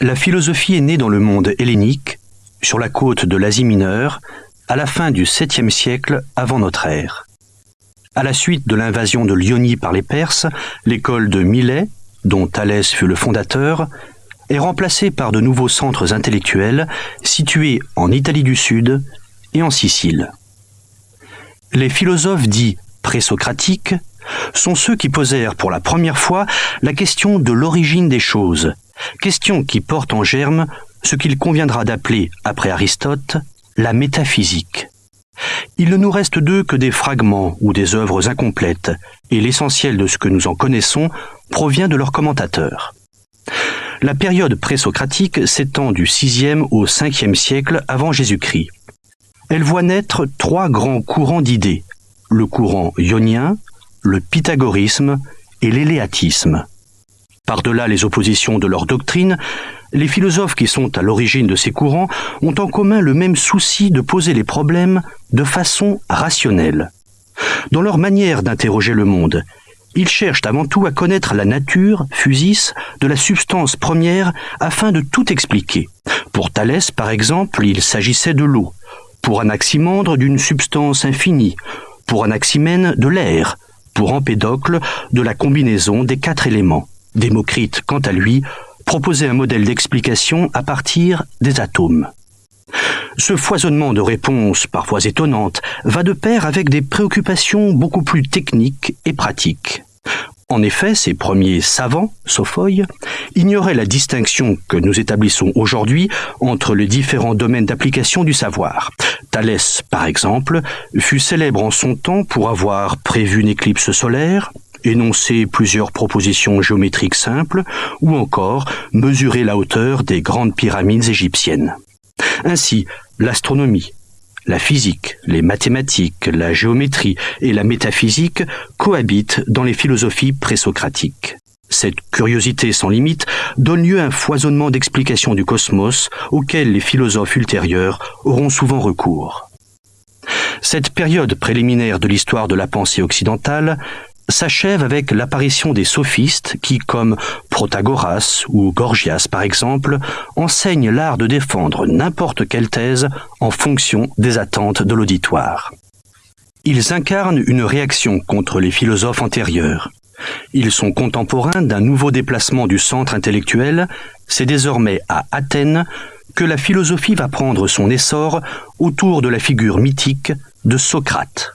La philosophie est née dans le monde hellénique, sur la côte de l'Asie mineure, à la fin du 7e siècle avant notre ère. À la suite de l'invasion de l'Ionie par les Perses, l'école de Milet, dont Thalès fut le fondateur, est remplacée par de nouveaux centres intellectuels situés en Italie du Sud et en Sicile. Les philosophes dits présocratiques sont ceux qui posèrent pour la première fois la question de l'origine des choses, question qui porte en germe ce qu'il conviendra d'appeler, après Aristote, la métaphysique. Il ne nous reste d'eux que des fragments ou des œuvres incomplètes, et l'essentiel de ce que nous en connaissons provient de leurs commentateurs. La période présocratique s'étend du 6e au 5e siècle avant Jésus-Christ. Elle voit naître 3 grands courants d'idées, le courant ionien, le pythagorisme et l'éléatisme. Par-delà les oppositions de leur doctrine, les philosophes qui sont à l'origine de ces courants ont en commun le même souci de poser les problèmes de façon rationnelle. Dans leur manière d'interroger le monde, ils cherchent avant tout à connaître la nature, physis, de la substance première afin de tout expliquer. Pour Thalès, par exemple, il s'agissait de l'eau, pour Anaximandre d'une substance infinie, pour Anaximène de l'air, pour Empédocle de la combinaison des 4 éléments. Démocrite, quant à lui, proposait un modèle d'explication à partir des atomes. Ce foisonnement de réponses, parfois étonnantes, va de pair avec des préoccupations beaucoup plus techniques et pratiques. En effet, ces premiers savants, sophoïs, ignoraient la distinction que nous établissons aujourd'hui entre les différents domaines d'application du savoir. Thalès, par exemple, fut célèbre en son temps pour avoir prévu une éclipse solaire, énoncer plusieurs propositions géométriques simples, ou encore mesurer la hauteur des grandes pyramides égyptiennes. Ainsi, l'astronomie, la physique, les mathématiques, la géométrie et la métaphysique cohabitent dans les philosophies présocratiques. Cette curiosité sans limite donne lieu à un foisonnement d'explications du cosmos auxquelles les philosophes ultérieurs auront souvent recours. Cette période préliminaire de l'histoire de la pensée occidentale s'achève avec l'apparition des sophistes qui, comme Protagoras ou Gorgias par exemple, enseignent l'art de défendre n'importe quelle thèse en fonction des attentes de l'auditoire. Ils incarnent une réaction contre les philosophes antérieurs. Ils sont contemporains d'un nouveau déplacement du centre intellectuel. C'est désormais à Athènes que la philosophie va prendre son essor autour de la figure mythique de Socrate.